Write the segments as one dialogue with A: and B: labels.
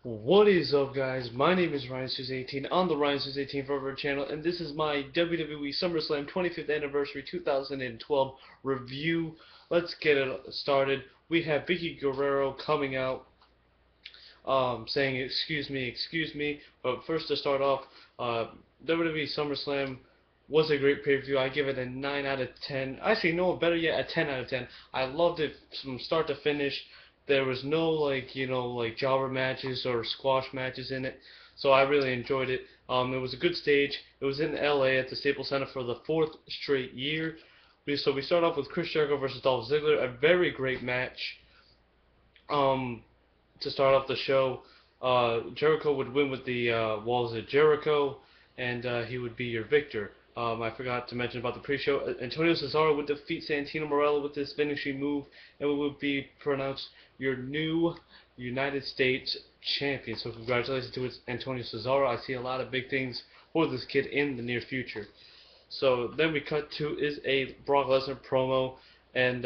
A: What is up, guys? My name is Ryan18 on the Ryan18 Forever channel, and this is my WWE Summerslam 25th Anniversary 2012 review. Let's get it started. We have Vicky Guerrero coming out, saying excuse me. But first, to start off, WWE Summerslam was a great pay-per-view. I give it a 9 out of 10. Actually, no, better yet, a 10 out of 10. I loved it from start to finish. There was no, like jobber matches or squash matches in it, so I really enjoyed it. It was a good stage. It was in LA at the Staples Center for the fourth straight year. So we start off with Chris Jericho versus Dolph Ziggler, a very great match. Um, to start off the show, Jericho would win with the Walls of Jericho, and he would be your victor. I forgot to mention about the pre-show. Antonio Cesaro would defeat Santino Marella with this finishing move, and would be pronounced your new United States champion. So congratulations to Antonio Cesaro. I see a lot of big things for this kid in the near future. So then we cut to is a Brock Lesnar promo, and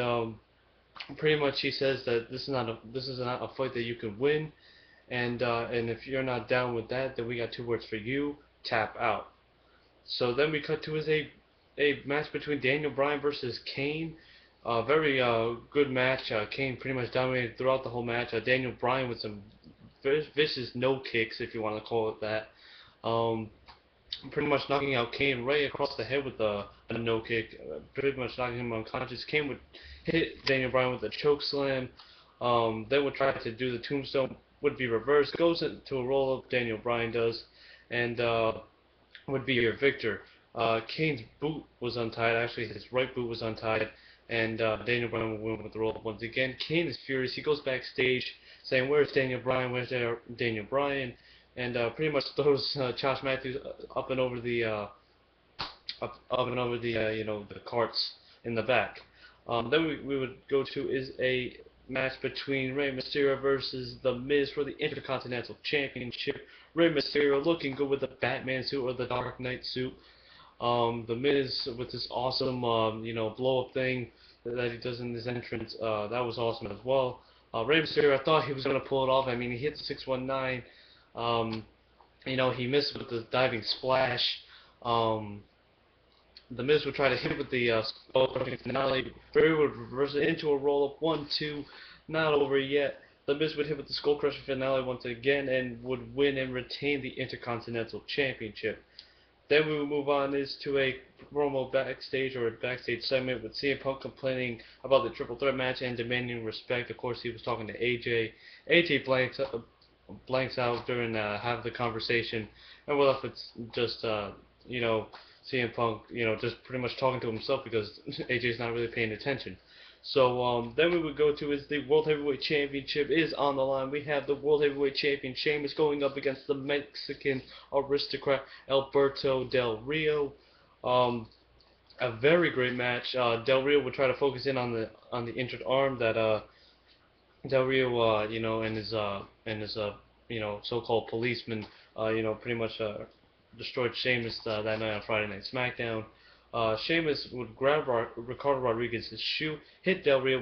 A: pretty much he says that this is not a fight that you can win, and if you're not down with that, then we got two words for you: tap out. So then we cut to is a match between Daniel Bryan versus Kane. Very good match. Kane pretty much dominated throughout the whole match. Daniel Bryan with some vicious no kicks, if you want to call it that. Um, Pretty much knocking out Kane right across the head with a no kick, pretty much knocking him unconscious. Kane would hit Daniel Bryan with a choke slam, then would try to do the tombstone, would be reversed, goes into a roll up, Daniel Bryan does, and would be your victor. Kane's boot was untied, actually his right boot was untied, and Daniel Bryan would win with the roll up once again. Kane is furious, he goes backstage saying, "Where's Daniel Bryan, where's Daniel Bryan?" And pretty much throws Josh Matthews up and over the the carts in the back. Then we would go to is a match between Rey Mysterio versus The Miz for the Intercontinental Championship. Rey Mysterio looking good with the Batman suit or the Dark Knight suit. The Miz with this awesome blow up thing that he does in his entrance. That was awesome as well. Rey Mysterio, I thought he was gonna pull it off. I mean, he hit the 619. Um, he missed with the diving splash. Um, the Miz would try to hit with the skull crushing finale. Barry would reverse it into a roll up 1-2. Not over yet. The Miz would hit with the skull crushing finale once again and would win and retain the Intercontinental Championship. Then we would move on is to a promo backstage or a backstage segment with CM Punk complaining about the triple threat match and demanding respect. Of course, he was talking to AJ. AJ blanks out during half the conversation, and we're left with just CM Punk, just pretty much talking to himself because AJ's not really paying attention. So then we would go to is the World Heavyweight Championship is on the line. We have the World Heavyweight Champion Sheamus going up against the Mexican aristocrat Alberto Del Rio. A very great match. Del Rio would try to focus in on the injured arm that Del Rio, and his so-called policeman, pretty much destroyed Sheamus that night on Friday Night SmackDown. Sheamus would grab Ricardo Rodriguez's shoe, hit Del Rio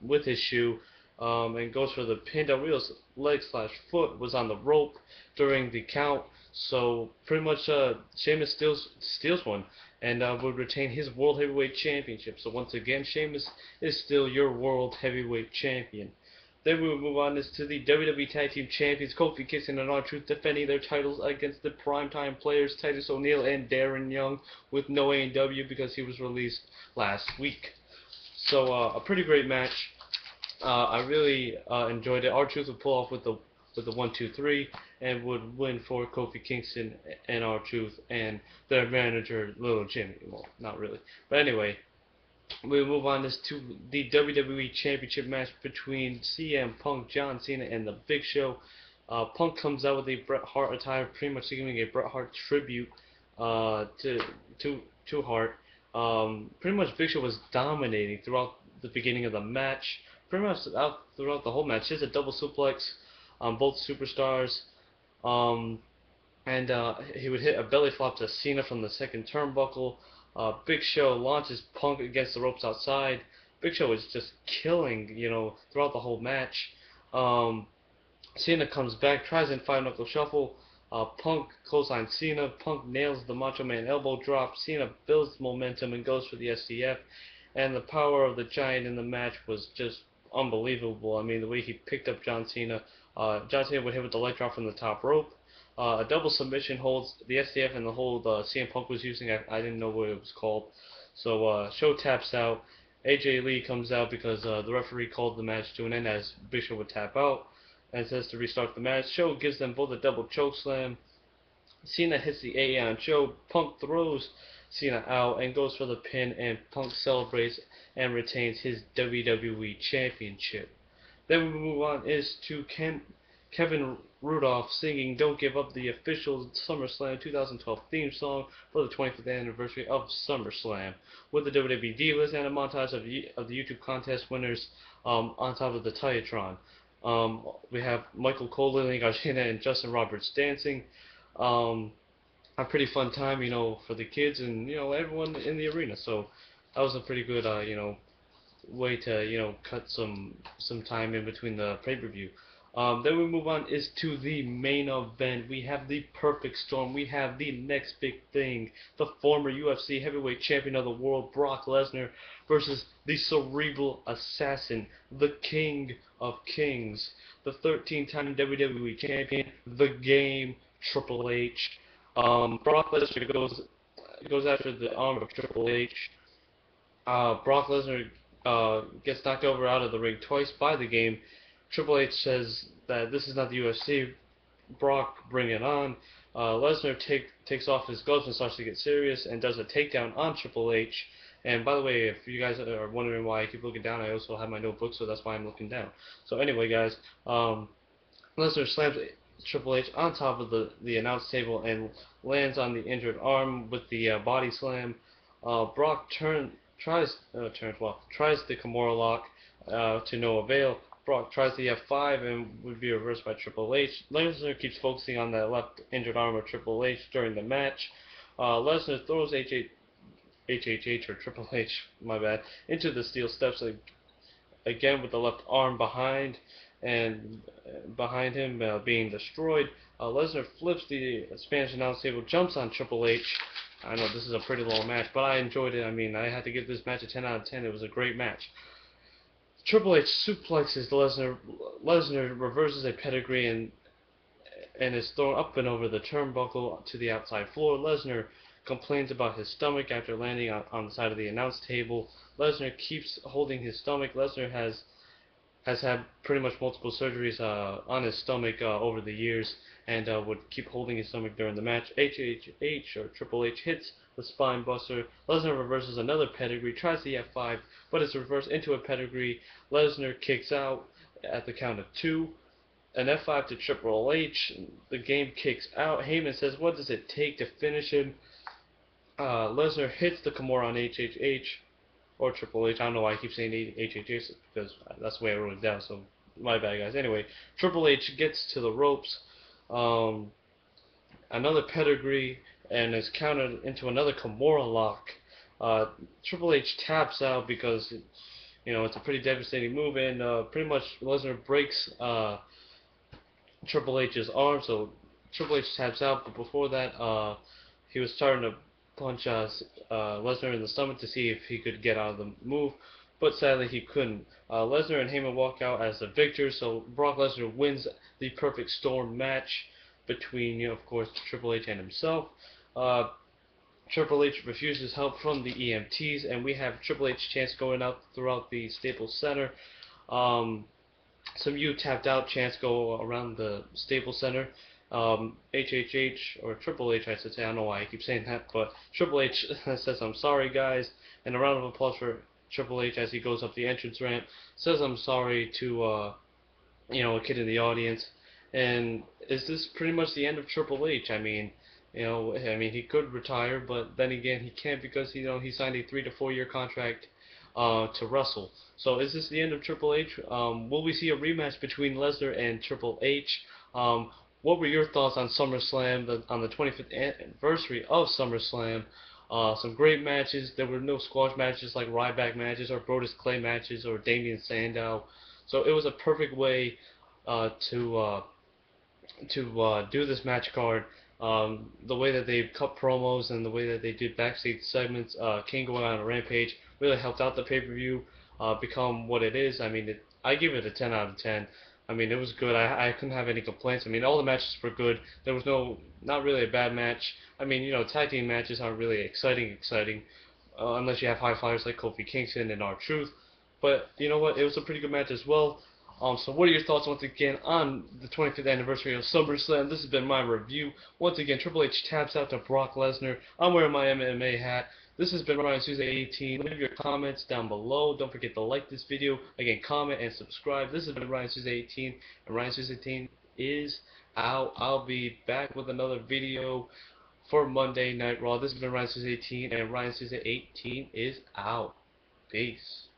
A: with his shoe, and goes for the pin. Del Rio's leg/foot was on the rope during the count, so pretty much Sheamus steals one and would retain his World Heavyweight Championship. So once again, Sheamus is still your World Heavyweight Champion. Then we will move on to the WWE Tag Team Champions, Kofi Kingston and R-Truth defending their titles against the primetime players Titus O'Neil and Darren Young with no A&W because he was released last week. So a pretty great match. I really enjoyed it. R-Truth would pull off with the 1-2-3 and would win for Kofi Kingston and R-Truth and their manager Little Jimmy. Well, not really, but anyway. We move on to the WWE Championship match between CM Punk, John Cena, and The Big Show. Punk comes out with a Bret Hart attire, pretty much giving a Bret Hart tribute to Hart. Pretty much Big Show was dominating throughout the beginning of the match, pretty much throughout the whole match. Just a double suplex on both superstars. And he would hit a belly flop to Cena from the second turnbuckle. Big Show launches Punk against the ropes outside. Big Show was just killing, throughout the whole match. Cena comes back, tries in 5-knuckle shuffle. Punk clotheslines Cena. Punk nails the Macho Man elbow drop. Cena builds momentum and goes for the STF. And the power of the Giant in the match was just unbelievable. I mean, the way he picked up John Cena. John Cena would hit with the leg drop from the top rope. A double submission holds the STF and the hold CM Punk was using. I didn't know what it was called. So Show taps out. AJ Lee comes out because the referee called the match to an end as Bishop would tap out and says to restart the match. Show gives them both a double choke slam. Cena hits the AA on Show. Punk throws Cena out and goes for the pin, and Punk celebrates and retains his WWE Championship. Then we move on is to Kevin Rudolph singing "Don't Give Up," the official SummerSlam 2012 theme song for the 25th anniversary of SummerSlam, with the WWE Divas and a montage of the YouTube contest winners on top of the Titantron. We have Michael Cole, Lillian Garcia, and Justin Roberts dancing. A pretty fun time, for the kids and everyone in the arena. So that was a pretty good, way to cut some time in between the pay-per-view. Then we move on is to the main event. We have the perfect storm. We have the next big thing. The former UFC heavyweight champion of the world, Brock Lesnar, versus the cerebral assassin, the King of Kings, the 13-time WWE champion, the Game, Triple H. Brock Lesnar goes after the arm of Triple H. Brock Lesnar gets knocked over out of the ring twice by the Game. Triple H says that this is not the UFC. Brock, bring it on. Lesnar takes off his gloves and starts to get serious and does a takedown on Triple H. And by the way, if you guys are wondering why I keep looking down, I also have my notebook, so that's why I'm looking down. So anyway, guys, Lesnar slams Triple H on top of the announce table and lands on the injured arm with the body slam. Brock tries the Kimura lock to no avail. Brock tries the F5 and would be reversed by Triple H. Lesnar keeps focusing on the left injured arm of Triple H during the match. Lesnar throws HHH or Triple H, my bad, into the steel steps again with the left arm behind him being destroyed. Lesnar flips the Spanish announce table, jumps on Triple H. I know this is a pretty long match, but I enjoyed it. I mean, I had to give this match a 10 out of 10. It was a great match. Triple H suplexes Lesnar. Lesnar reverses a pedigree and is thrown up and over the turnbuckle to the outside floor. Lesnar complains about his stomach after landing on the side of the announce table. Lesnar keeps holding his stomach. Lesnar has had pretty much multiple surgeries on his stomach over the years and would keep holding his stomach during the match. HHH or Triple H hits the spine buster. Lesnar reverses another pedigree, tries the F5, but it's reversed into a pedigree. Lesnar kicks out at the count of 2. An F5 to Triple H. The Game kicks out. Heyman says, "What does it take to finish him?" Lesnar hits the Kimura on HHH or Triple H. I don't know why I keep saying HHH because that's the way I wrote it down. So my bad, guys. Anyway, Triple H gets to the ropes. Another pedigree and is countered into another Kimura lock. Triple H taps out because it's a pretty devastating move, and pretty much Lesnar breaks Triple H's arm, so Triple H taps out. But before that, he was starting to punch Lesnar in the stomach to see if he could get out of the move, but sadly he couldn't. Lesnar and Heyman walk out as the victors, so Brock Lesnar wins the Perfect Storm match between, of course, Triple H and himself. Triple H refuses help from the EMTs, and we have Triple H chants going out throughout the Staples Center. Some "You tapped out" chants go around the Staples Center. HHH or Triple H, I should say. I don't know why I keep saying that, but Triple H says, "I'm sorry, guys," and a round of applause for Triple H as he goes up the entrance ramp. Says, "I'm sorry" to a kid in the audience. And is this pretty much the end of Triple H? I mean, he could retire, but then again, he can't because he signed a 3 to 4 year contract to wrestle. So is this the end of Triple H? Will we see a rematch between Lesnar and Triple H? What were your thoughts on SummerSlam, on the 25th anniversary of SummerSlam? Some great matches. There were no squash matches like Ryback matches or Brodus Clay matches or Damien Sandow. So it was a perfect way to do this match card. The way that they cut promos and the way that they did backstage segments, Kane going on a rampage really helped out the pay-per-view become what it is. I mean, I give it a 10 out of 10. I mean, it was good. I couldn't have any complaints. I mean, all the matches were good. There was not really a bad match. I mean, tag team matches aren't really exciting, unless you have high flyers like Kofi Kingston and R-Truth. But you know what? It was a pretty good match as well. So what are your thoughts once again on the 25th anniversary of SummerSlam? This has been my review. Once again, Triple H taps out to Brock Lesnar. I'm wearing my MMA hat. This has been Ryan Tuesday 18. Leave your comments down below. Don't forget to like this video. Again, comment and subscribe. This has been Ryan Tuesday 18, and Ryan Tuesday 18 is out. I'll be back with another video for Monday Night Raw. This has been Ryan Tuesday 18, and Ryan Tuesday 18 is out. Peace.